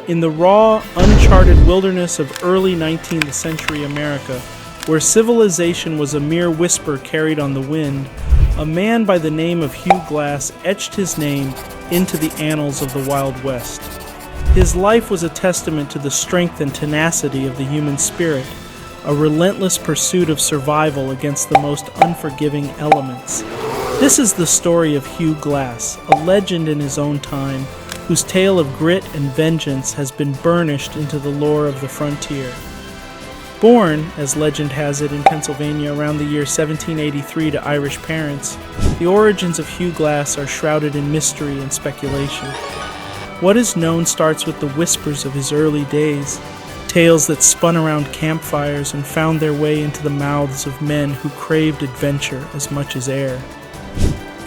In the raw, uncharted wilderness of early 19th century America, where civilization was a mere whisper carried on the wind, a man by the name of Hugh Glass etched his name into the annals of the Wild West. His life was a testament to the strength and tenacity of the human spirit, a relentless pursuit of survival against the most unforgiving elements. This is the story of Hugh Glass, a legend in his own time, whose tale of grit and vengeance has been burnished into the lore of the frontier. Born, as legend has it, in Pennsylvania around the year 1783 to Irish parents, the origins of Hugh Glass are shrouded in mystery and speculation. What is known starts with the whispers of his early days, tales that spun around campfires and found their way into the mouths of men who craved adventure as much as air.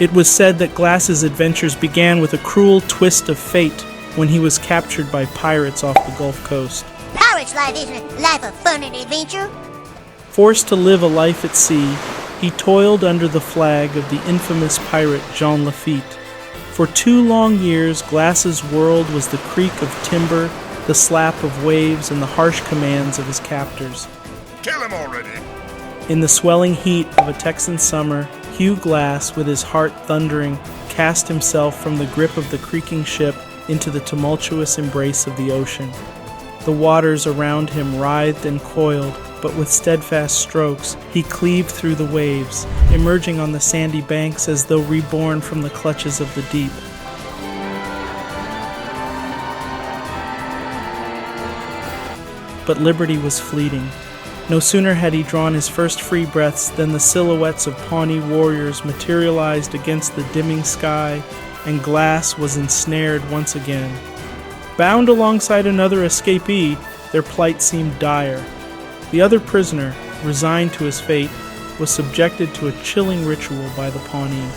It was said that Glass's adventures began with a cruel twist of fate when he was captured by pirates off the Gulf Coast. Pirate's life isn't a life of fun and adventure. Forced to live a life at sea, he toiled under the flag of the infamous pirate Jean Lafitte. For 2 long years, Glass's world was the creak of timber, the slap of waves, and the harsh commands of his captors. Kill him already! In the swelling heat of a Texan summer, Hugh Glass, with his heart thundering, cast himself from the grip of the creaking ship into the tumultuous embrace of the ocean. The waters around him writhed and coiled, but with steadfast strokes, he cleaved through the waves, emerging on the sandy banks as though reborn from the clutches of the deep. But liberty was fleeting. No sooner had he drawn his first free breaths than the silhouettes of Pawnee warriors materialized against the dimming sky, and Glass was ensnared once again. Bound alongside another escapee, their plight seemed dire. The other prisoner, resigned to his fate, was subjected to a chilling ritual by the Pawnee.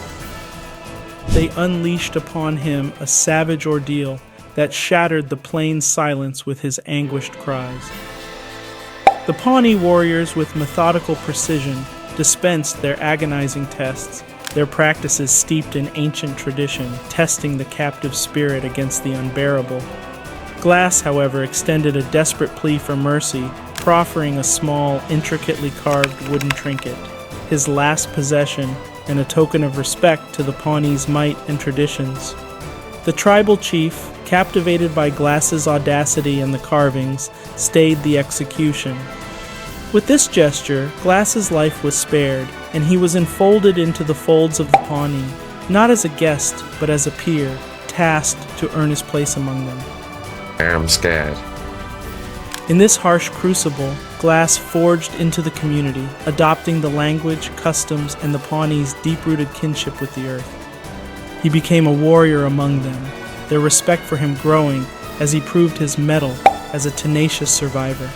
They unleashed upon him a savage ordeal that shattered the plain's silence with his anguished cries. The Pawnee warriors, with methodical precision, dispensed their agonizing tests, their practices steeped in ancient tradition, testing the captive spirit against the unbearable. Glass, however, extended a desperate plea for mercy, proffering a small, intricately carved wooden trinket, his last possession and a token of respect to the Pawnee's might and traditions. The tribal chief, captivated by Glass's audacity and the carvings, stayed the execution. With this gesture, Glass's life was spared, and he was enfolded into the folds of the Pawnee, not as a guest, but as a peer, tasked to earn his place among them. I'm scared. In this harsh crucible, Glass forged into the community, adopting the language, customs, and the Pawnee's deep-rooted kinship with the earth. He became a warrior among them, their respect for him growing as he proved his mettle as a tenacious survivor.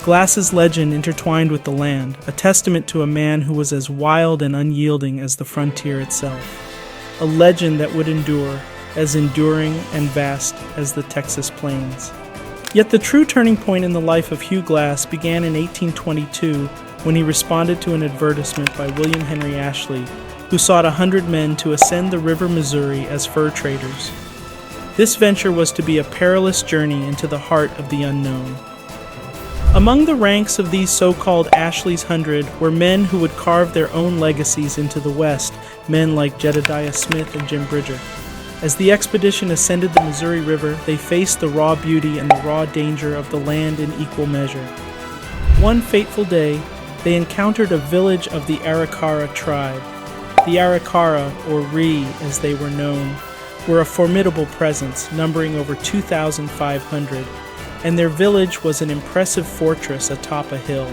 Glass's legend intertwined with the land, a testament to a man who was as wild and unyielding as the frontier itself. A legend that would endure, as enduring and vast as the Texas plains. Yet the true turning point in the life of Hugh Glass began in 1822 when he responded to an advertisement by William Henry Ashley, who sought 100 men to ascend the River Missouri as fur traders. This venture was to be a perilous journey into the heart of the unknown. Among the ranks of these so-called Ashley's 100 were men who would carve their own legacies into the West, men like Jedediah Smith and Jim Bridger. As the expedition ascended the Missouri River, they faced the raw beauty and the raw danger of the land in equal measure. One fateful day, they encountered a village of the Arikara tribe. The Arikara, or Ree as they were known, were a formidable presence, numbering over 2,500, and their village was an impressive fortress atop a hill.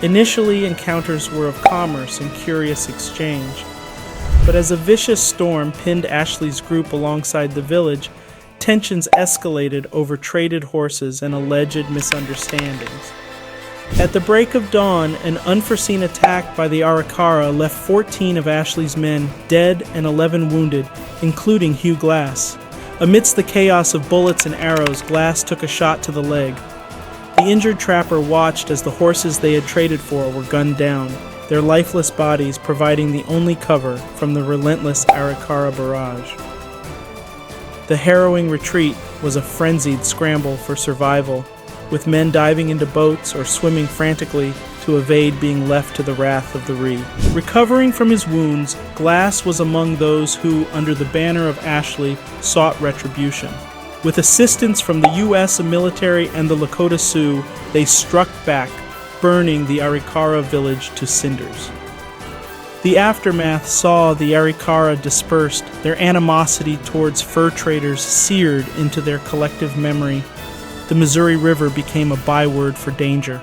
Initially, encounters were of commerce and curious exchange, but as a vicious storm pinned Ashley's group alongside the village, tensions escalated over traded horses and alleged misunderstandings. At the break of dawn, an unforeseen attack by the Arikara left 14 of Ashley's men dead and 11 wounded, including Hugh Glass. Amidst the chaos of bullets and arrows, Glass took a shot to the leg. The injured trapper watched as the horses they had traded for were gunned down, their lifeless bodies providing the only cover from the relentless Arikara barrage. The harrowing retreat was a frenzied scramble for survival, with men diving into boats or swimming frantically to evade being left to the wrath of the Ree. Recovering from his wounds, Glass was among those who, under the banner of Ashley, sought retribution. With assistance from the U.S. military and the Lakota Sioux, they struck back, burning the Arikara village to cinders. The aftermath saw the Arikara dispersed, their animosity towards fur traders seared into their collective memory. The Missouri River became a byword for danger.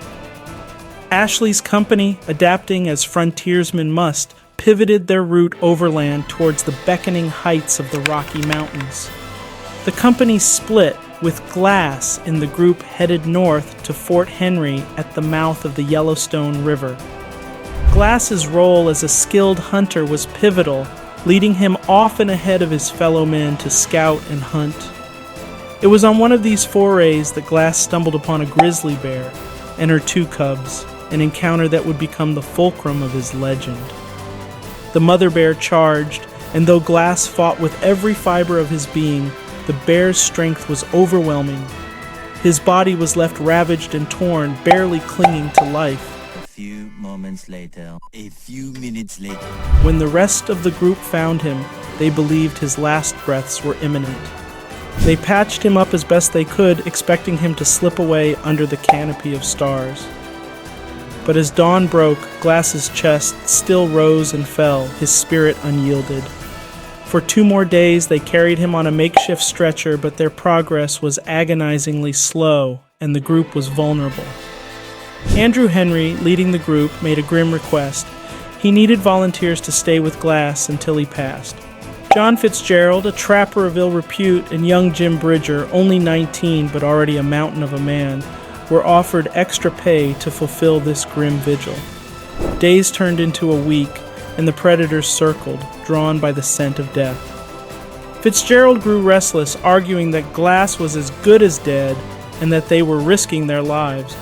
Ashley's company, adapting as frontiersmen must, pivoted their route overland towards the beckoning heights of the Rocky Mountains. The company split, with Glass in the group headed north to Fort Henry at the mouth of the Yellowstone River. Glass's role as a skilled hunter was pivotal, leading him often ahead of his fellow men to scout and hunt. It was on one of these forays that Glass stumbled upon a grizzly bear and her 2 cubs, an encounter that would become the fulcrum of his legend. The mother bear charged, and though Glass fought with every fiber of his being, the bear's strength was overwhelming. His body was left ravaged and torn, barely clinging to life. A few minutes later. When the rest of the group found him, they believed his last breaths were imminent. They patched him up as best they could, expecting him to slip away under the canopy of stars. But as dawn broke, Glass's chest still rose and fell, his spirit unyielded. For 2 more days they carried him on a makeshift stretcher, but their progress was agonizingly slow, and the group was vulnerable. Andrew Henry, leading the group, made a grim request. He needed volunteers to stay with Glass until he passed. John Fitzgerald, a trapper of ill repute, and young Jim Bridger, only 19 but already a mountain of a man, were offered extra pay to fulfill this grim vigil. Days turned into a week, and the predators circled, drawn by the scent of death. Fitzgerald grew restless, arguing that Glass was as good as dead and that they were risking their lives.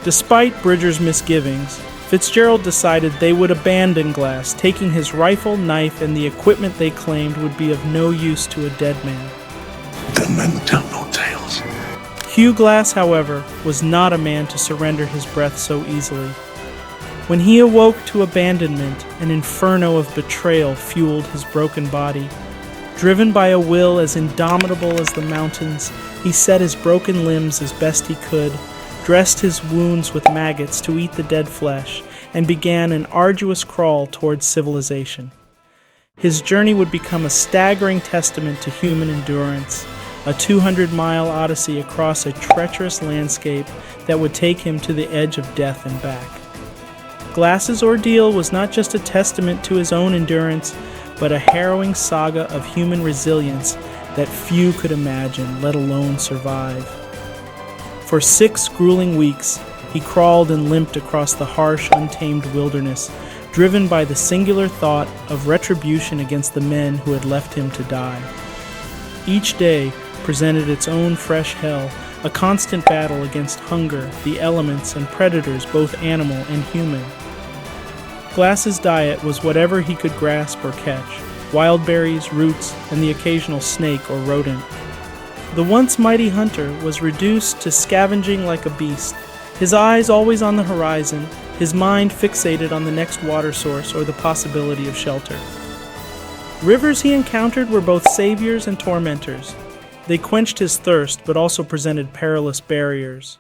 Despite Bridger's misgivings, Fitzgerald decided they would abandon Glass, taking his rifle, knife, and the equipment they claimed would be of no use to a dead man. Dead men tell no tales. Hugh Glass, however, was not a man to surrender his breath so easily. When he awoke to abandonment, an inferno of betrayal fueled his broken body. Driven by a will as indomitable as the mountains, he set his broken limbs as best he could, dressed his wounds with maggots to eat the dead flesh, and began an arduous crawl towards civilization. His journey would become a staggering testament to human endurance, a 200-mile odyssey across a treacherous landscape that would take him to the edge of death and back. Glass's ordeal was not just a testament to his own endurance, but a harrowing saga of human resilience that few could imagine, let alone survive. For 6 grueling weeks, he crawled and limped across the harsh, untamed wilderness, driven by the singular thought of retribution against the men who had left him to die. Each day presented its own fresh hell, a constant battle against hunger, the elements, and predators, both animal and human. Glass's diet was whatever he could grasp or catch: wild berries, roots, and the occasional snake or rodent. The once mighty hunter was reduced to scavenging like a beast, his eyes always on the horizon, his mind fixated on the next water source or the possibility of shelter. Rivers he encountered were both saviors and tormentors. They quenched his thirst, but also presented perilous barriers.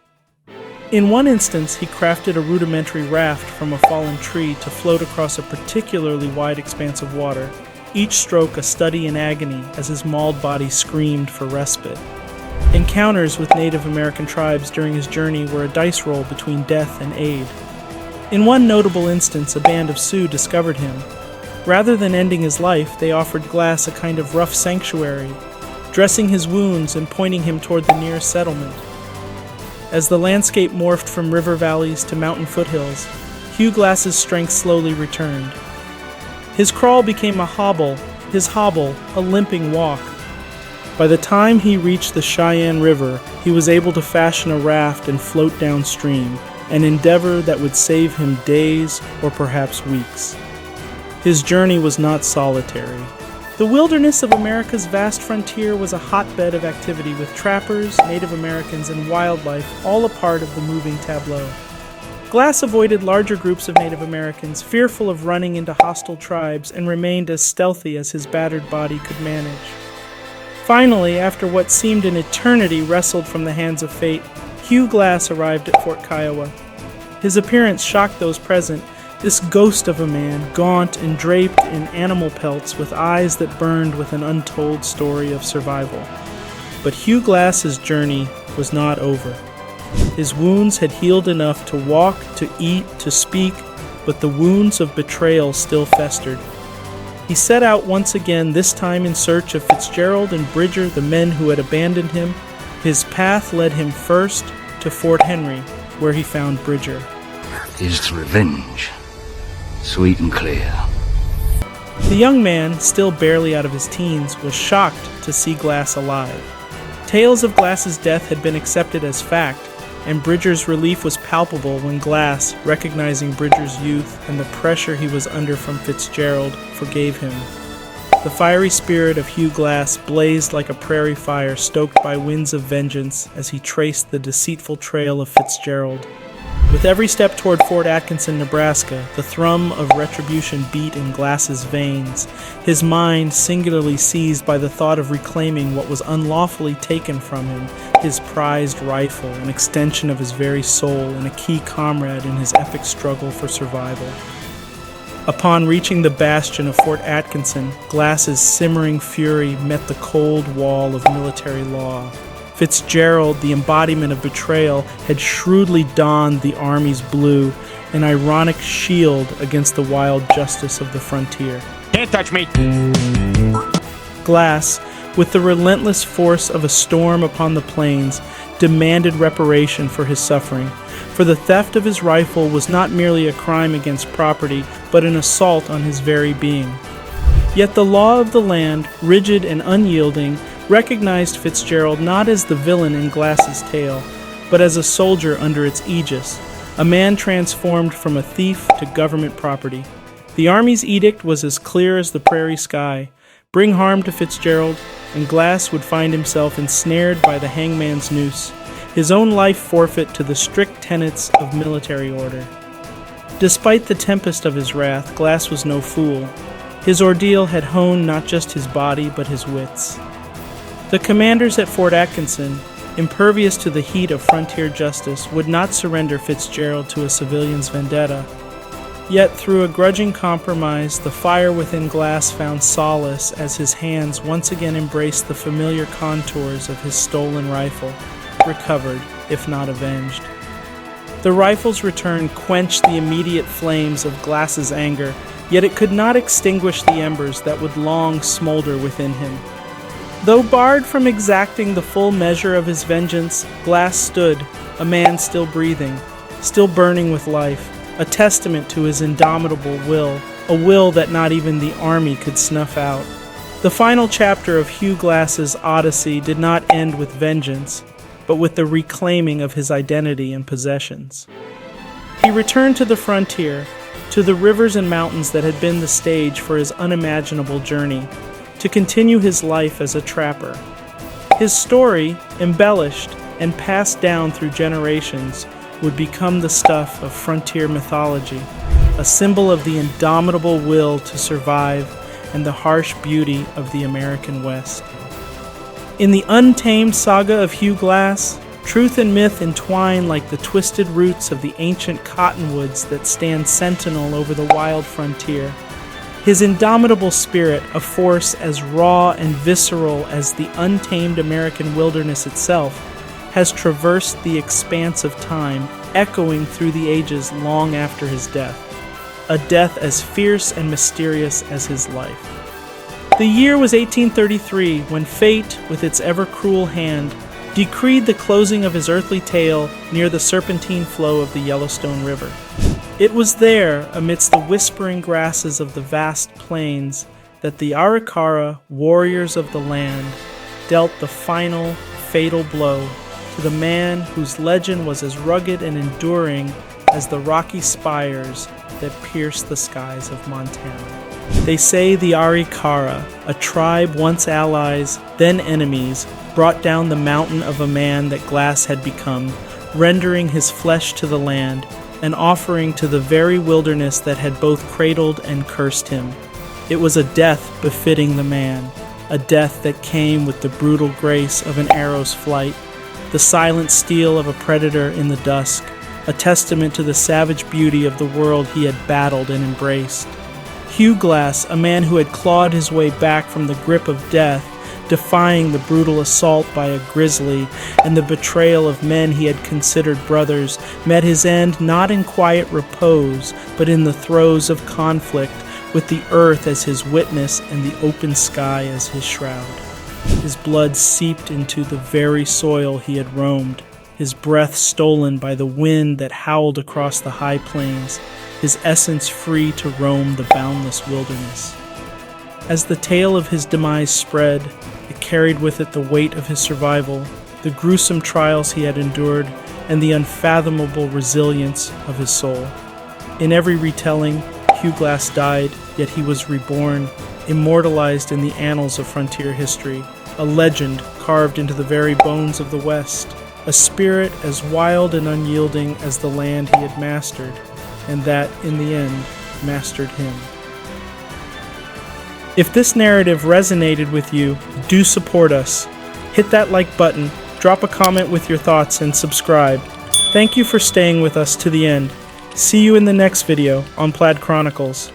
In one instance, he crafted a rudimentary raft from a fallen tree to float across a particularly wide expanse of water, each stroke a study in agony as his mauled body screamed for respite. Encounters with Native American tribes during his journey were a dice roll between death and aid. In one notable instance, a band of Sioux discovered him. Rather than ending his life, they offered Glass a kind of rough sanctuary, dressing his wounds and pointing him toward the nearest settlement. As the landscape morphed from river valleys to mountain foothills, Hugh Glass's strength slowly returned. His crawl became a hobble, his hobble a limping walk. By the time he reached the Cheyenne River, he was able to fashion a raft and float downstream, an endeavor that would save him days or perhaps weeks. His journey was not solitary. The wilderness of America's vast frontier was a hotbed of activity with trappers, Native Americans, and wildlife all a part of the moving tableau. Glass avoided larger groups of Native Americans, fearful of running into hostile tribes, and remained as stealthy as his battered body could manage. Finally, after what seemed an eternity wrestled from the hands of fate, Hugh Glass arrived at Fort Kiowa. His appearance shocked those present. This ghost of a man, gaunt and draped in animal pelts with eyes that burned with an untold story of survival. But Hugh Glass's journey was not over. His wounds had healed enough to walk, to eat, to speak, but the wounds of betrayal still festered. He set out once again, this time in search of Fitzgerald and Bridger, the men who had abandoned him. His path led him first to Fort Henry, where he found Bridger. Is revenge, sweet and clear. The young man, still barely out of his teens, was shocked to see Glass alive. Tales of Glass's death had been accepted as fact, and Bridger's relief was palpable when Glass, recognizing Bridger's youth and the pressure he was under from Fitzgerald, forgave him. The fiery spirit of Hugh Glass blazed like a prairie fire stoked by winds of vengeance as he traced the deceitful trail of Fitzgerald. With every step toward Fort Atkinson, Nebraska, the thrum of retribution beat in Glass's veins, his mind singularly seized by the thought of reclaiming what was unlawfully taken from him, his prized rifle, an extension of his very soul and a key comrade in his epic struggle for survival. Upon reaching the bastion of Fort Atkinson, Glass's simmering fury met the cold wall of military law. Fitzgerald, the embodiment of betrayal, had shrewdly donned the Army's blue, an ironic shield against the wild justice of the frontier. Can't touch me! Glass, with the relentless force of a storm upon the plains, demanded reparation for his suffering, for the theft of his rifle was not merely a crime against property, but an assault on his very being. Yet the law of the land, rigid and unyielding, recognized Fitzgerald not as the villain in Glass's tale, but as a soldier under its aegis, a man transformed from a thief to government property. The Army's edict was as clear as the prairie sky: bring harm to Fitzgerald, and Glass would find himself ensnared by the hangman's noose, his own life forfeit to the strict tenets of military order. Despite the tempest of his wrath, Glass was no fool. His ordeal had honed not just his body, but his wits. The commanders at Fort Atkinson, impervious to the heat of frontier justice, would not surrender Fitzgerald to a civilian's vendetta. Yet through a grudging compromise, the fire within Glass found solace as his hands once again embraced the familiar contours of his stolen rifle, recovered, if not avenged. The rifle's return quenched the immediate flames of Glass's anger, yet it could not extinguish the embers that would long smolder within him. Though barred from exacting the full measure of his vengeance, Glass stood, a man still breathing, still burning with life, a testament to his indomitable will, a will that not even the Army could snuff out. The final chapter of Hugh Glass's odyssey did not end with vengeance, but with the reclaiming of his identity and possessions. He returned to the frontier, to the rivers and mountains that had been the stage for his unimaginable journey, to continue his life as a trapper. His story, embellished and passed down through generations, would become the stuff of frontier mythology, a symbol of the indomitable will to survive and the harsh beauty of the American West. In the untamed saga of Hugh Glass, truth and myth entwine like the twisted roots of the ancient cottonwoods that stand sentinel over the wild frontier. His indomitable spirit, a force as raw and visceral as the untamed American wilderness itself, has traversed the expanse of time, echoing through the ages long after his death, a death as fierce and mysterious as his life. The year was 1833, when fate, with its ever-cruel hand, decreed the closing of his earthly tale near the serpentine flow of the Yellowstone River. It was there, amidst the whispering grasses of the vast plains, that the Arikara, warriors of the land, dealt the final, fatal blow to the man whose legend was as rugged and enduring as the rocky spires that pierced the skies of Montana. They say the Arikara, a tribe once allies, then enemies, brought down the mountain of a man that Glass had become, rendering his flesh to the land, an offering to the very wilderness that had both cradled and cursed him. It was a death befitting the man, a death that came with the brutal grace of an arrow's flight, the silent steel of a predator in the dusk, a testament to the savage beauty of the world he had battled and embraced. Hugh Glass, a man who had clawed his way back from the grip of death, defying the brutal assault by a grizzly and the betrayal of men he had considered brothers, met his end not in quiet repose, but in the throes of conflict, with the earth as his witness and the open sky as his shroud. His blood seeped into the very soil he had roamed, his breath stolen by the wind that howled across the high plains, his essence free to roam the boundless wilderness. As the tale of his demise spread, it carried with it the weight of his survival, the gruesome trials he had endured, and the unfathomable resilience of his soul. In every retelling, Hugh Glass died, yet he was reborn, immortalized in the annals of frontier history, a legend carved into the very bones of the West, a spirit as wild and unyielding as the land he had mastered, and that, in the end, mastered him. If this narrative resonated with you, do support us. Hit that like button, drop a comment with your thoughts, and subscribe. Thank you for staying with us to the end. See you in the next video on Plaid Chronicles.